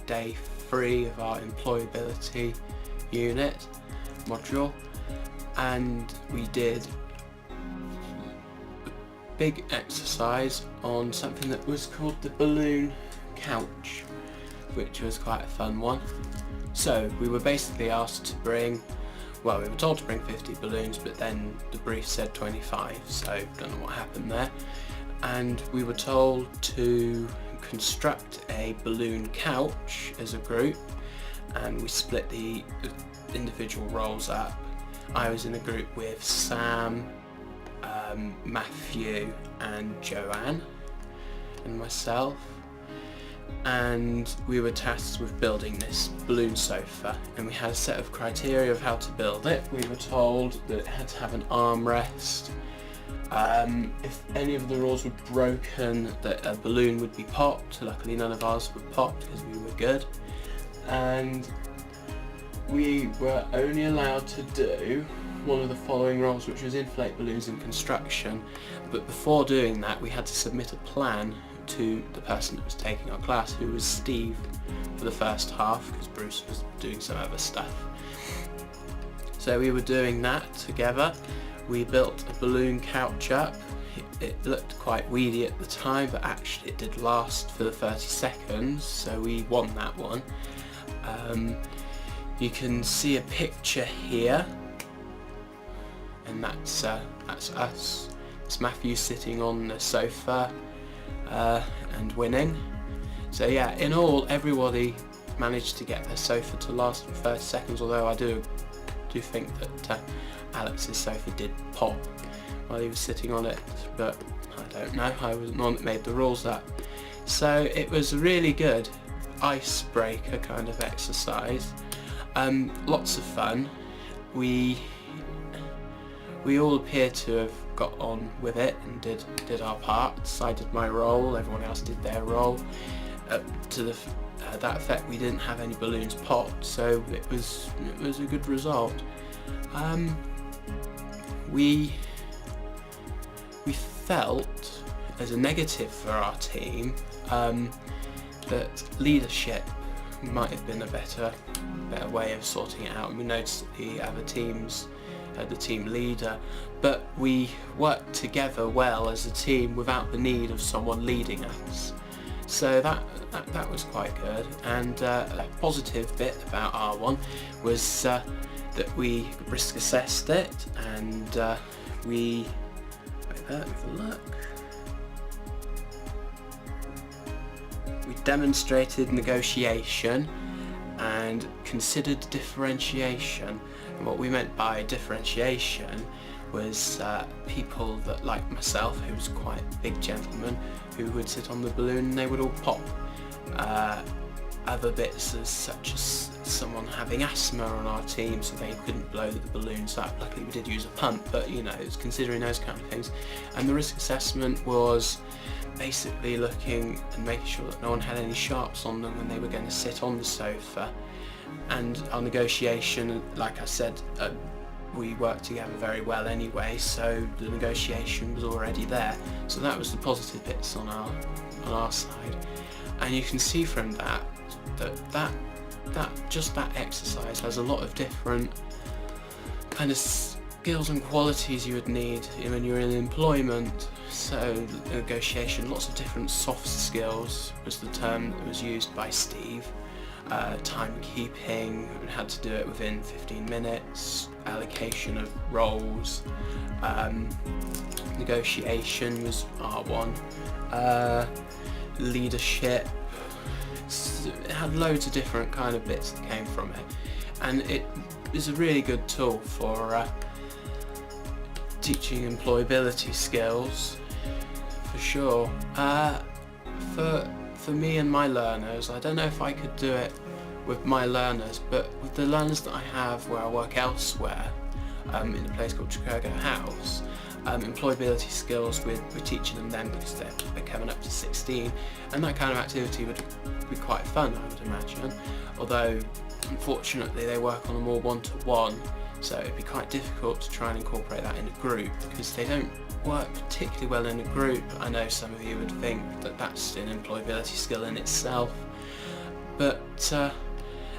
day 3 of our employability unit module, and we did a big exercise on something that was called the balloon couch, which was quite a fun one. So we were basically asked to bring, well, we were told to bring 50 balloons, but then the brief said 25, so don't know what happened there. And we were told to construct a balloon couch as a group, and we split the individual roles up. I was in a group with Sam, Matthew and Joanne and myself, and we were tasked with building this balloon sofa, and we had a set of criteria of how to build it. We were told that it had to have an armrest. If any of the rules were broken, that a balloon would be popped. Luckily none of ours were popped because we were good, and we were only allowed to do one of the following roles, which was inflate balloons in construction. But before doing that, we had to submit a plan to the person that was taking our class, who was Steve, for the first half, because Bruce was doing some other stuff. So we were doing that together. We built a balloon couch up. It looked quite weedy at the time, but actually it did last for the 30 seconds, so we won that one. You can see a picture here, and that's us. It's Matthew sitting on the sofa and winning. So yeah, in all, everybody managed to get their sofa to last for 30 seconds, although I do think that Alex's sofa did pop while he was sitting on it, but I don't know, I wasn't the one that made the rules up. So it was a really good icebreaker kind of exercise. Lots of fun. We all appear to have got on with it and did our parts. I did my role, everyone else did their role. To that effect, we didn't have any balloons popped, so it was a good result. We felt, as a negative for our team, that leadership might have been a better way of sorting it out. And we noticed that the other teams had the team leader, but we worked together well as a team without the need of someone leading us. So that was quite good. And a positive bit about R1 was that we risk assessed it, and we let me have a look. We demonstrated negotiation and considered differentiation. And what we meant by differentiation was people that, like myself, who was quite a big gentleman, who would sit on the balloon and they would all pop. Other bits, as such as someone having asthma on our team, so they couldn't blow the balloons up. Luckily we did use a pump, but you know, it's considering those kind of things. And the risk assessment was basically looking and making sure that no one had any sharps on them when they were going to sit on the sofa. And our negotiation, like I said, we worked together very well anyway, so the negotiation was already there. So that was the positive bits on our side. And you can see from that just that exercise has a lot of different kind of skills and qualities you would need when you're in employment. So negotiation, lots of different soft skills was the term that was used by Steve. Timekeeping, we had to do it within 15 minutes, allocation of roles, negotiation was R1, leadership. It had loads of different kind of bits that came from it, and it is a really good tool for teaching employability skills, for sure. For me and my learners, I don't know if I could do it with my learners, but with the learners that I have where I work elsewhere, in a place called Chicago House, employability skills, we're teaching them then because they're coming up to 16, and that kind of activity would be quite fun, I would imagine, although unfortunately they work on a more one-to-one, so it'd be quite difficult to try and incorporate that in a group because they don't work particularly well in a group. I know some of you would think that that's an employability skill in itself, but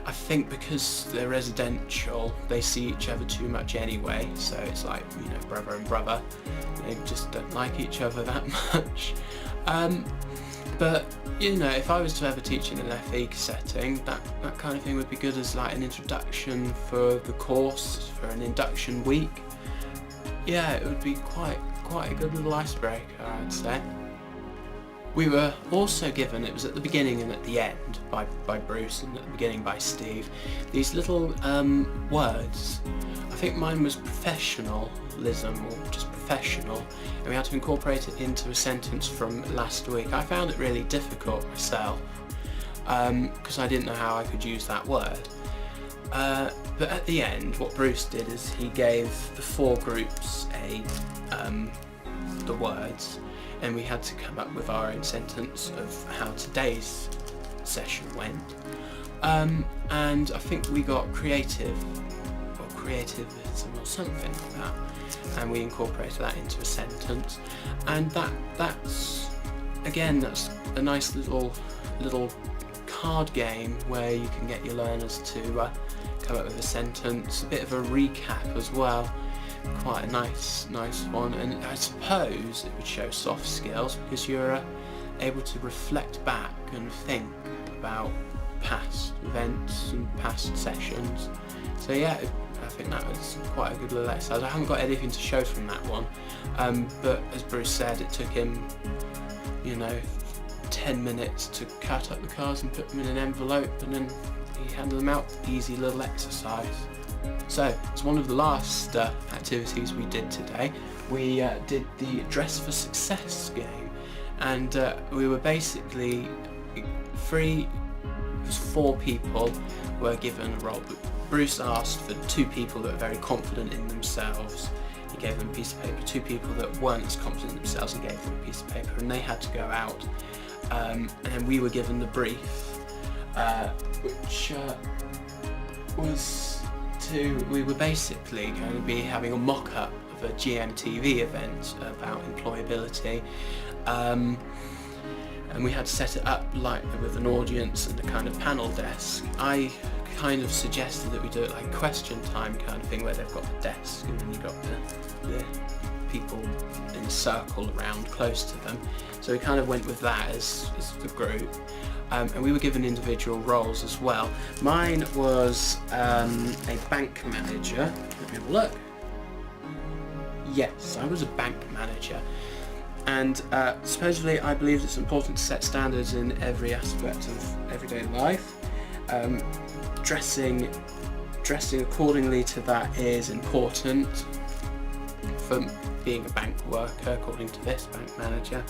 I think because they're residential, they see each other too much anyway, so it's like, you know, brother and brother, they just don't like each other that much. But you know, if I was to ever teach in an FE setting, that kind of thing would be good as like an introduction for the course, for an induction week. Yeah, it would be quite a good little icebreaker, I'd say. We were also given, it was at the beginning and at the end by Bruce, and at the beginning by Steve, these little words. I think mine was professionalism, or just professional, and we had to incorporate it into a sentence from last week. I found it really difficult myself, because I didn't know how I could use that word. But at the end, what Bruce did is he gave the 4 groups the words, and we had to come up with our own sentence of how today's session went. And I think we got creative, or creativism, or something like that, and we incorporated that into a sentence. And that's again, that's a nice little card game where you can get your learners to come up with a sentence, a bit of a recap as well. Quite a nice one, and I suppose it would show soft skills because you're able to reflect back and think about past events and past sessions. So yeah, I think that was quite a good little exercise. I haven't got anything to show from that one, but as Bruce said, it took him, you know, 10 minutes to cut up the cards and put them in an envelope, and then he handed them out. Easy little exercise. So, as one of the last activities we did today, we did the Dress for Success game, and we were basically 4 people were given a role. But Bruce asked for 2 people that were very confident in themselves. He gave them a piece of paper. 2 people that weren't as confident in themselves, and gave them a piece of paper, and they had to go out. And then we were given the brief, which was we were basically going to be having a mock-up of a GMTV event about employability, and we had to set it up like with an audience and a kind of panel desk. I kind of suggested that we do it like question time kind of thing, where they've got the desk and then you've got the people in a circle around close to them. So we kind of went with that as the group. And we were given individual roles as well. Mine was a bank manager. Let me have a look. Yes, I was a bank manager. And supposedly I believe it's important to set standards in every aspect of everyday life. Dressing accordingly to that is important for being a bank worker, according to this bank manager.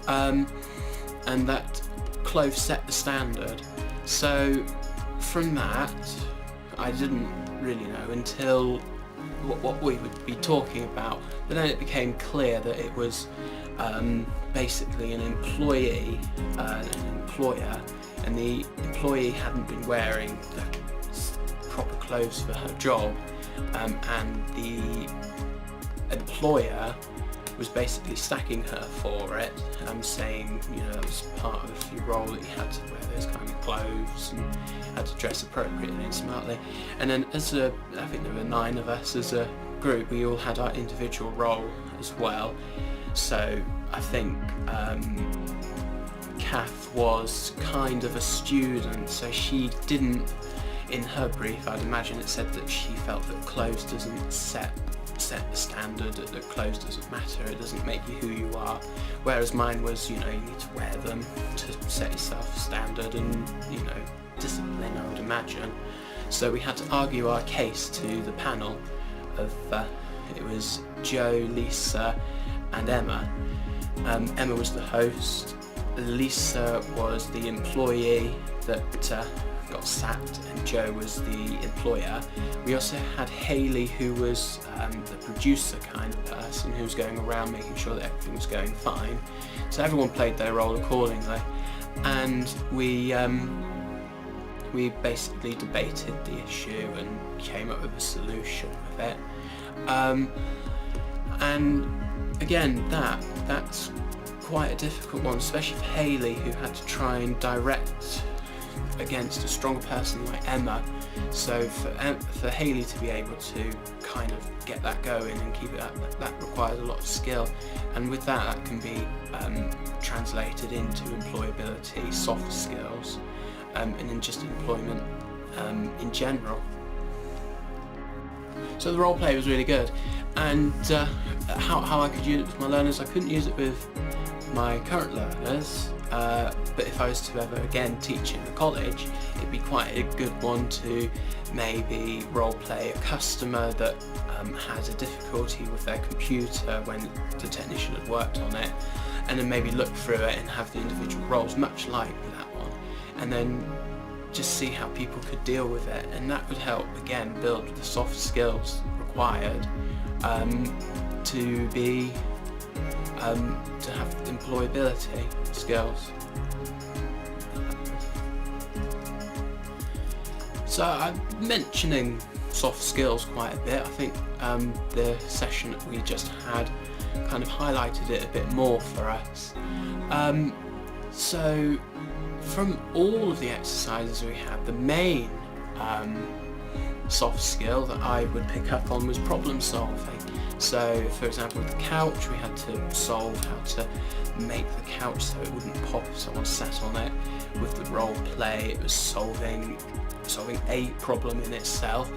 And that clothes set the standard. So from that, I didn't really know until what we would be talking about, but then it became clear that it was basically an employee, an employer, and the employee hadn't been wearing the proper clothes for her job, and the employer was basically stacking her for it, saying, you know, that was part of your role, that you had to wear those kind of clothes and had to dress appropriately and smartly. And then I think there were 9 of us as a group, we all had our individual role as well. So I think Kath was kind of a student, so she didn't, in her brief, I'd imagine it said that she felt that clothes doesn't set the standard, that clothes doesn't matter, it doesn't make you who you are, whereas mine was, you know, you need to wear them to set yourself a standard and, you know, discipline, I would imagine. So we had to argue our case to the panel of it was Joe, Lisa and Emma. Emma was the host, Lisa was the employee that got sacked, and Joe was the employer. We also had Hayley, who was the producer kind of person, who was going around making sure that everything was going fine. So everyone played their role accordingly, and we basically debated the issue and came up with a solution with it. And again, that's quite a difficult one, especially for Hayley, who had to try and direct against a stronger person like Emma. So for Hayley to be able to kind of get that going and keep it up, that requires a lot of skill, and with that can be translated into employability, soft skills, and then just employment in general. So the role play was really good, and how I could use it with my learners, I couldn't use it with my current learners, but if I was to ever again teach in a college, it'd be quite a good one to maybe role play a customer that has a difficulty with their computer when the technician had worked on it, and then maybe look through it and have the individual roles much like that one, and then just see how people could deal with it, and that would help again build the soft skills required to be to have employability skills. So I'm mentioning soft skills quite a bit. I think the session that we just had kind of highlighted it a bit more for us. So from all of the exercises we had, the main soft skill that I would pick up on was problem solving. So for example, with the couch, we had to solve how to make the couch so it wouldn't pop if someone sat on it. With the role play, it was solving a problem in itself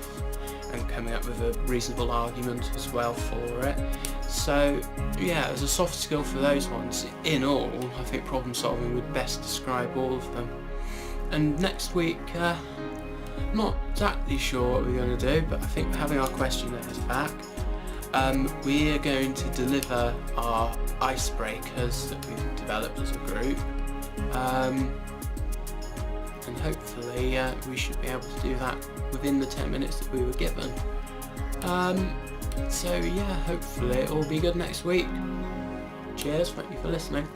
and coming up with a reasonable argument as well for it. So yeah, as a soft skill for those ones, in all, I think problem solving would best describe all of them. And next week, I'm not exactly sure what we're going to do, but I think having our questionnaires back, we are going to deliver our icebreakers that we've developed as a group, and hopefully we should be able to do that within the 10 minutes that we were given. So yeah, hopefully it will be good next week. Cheers, thank you for listening.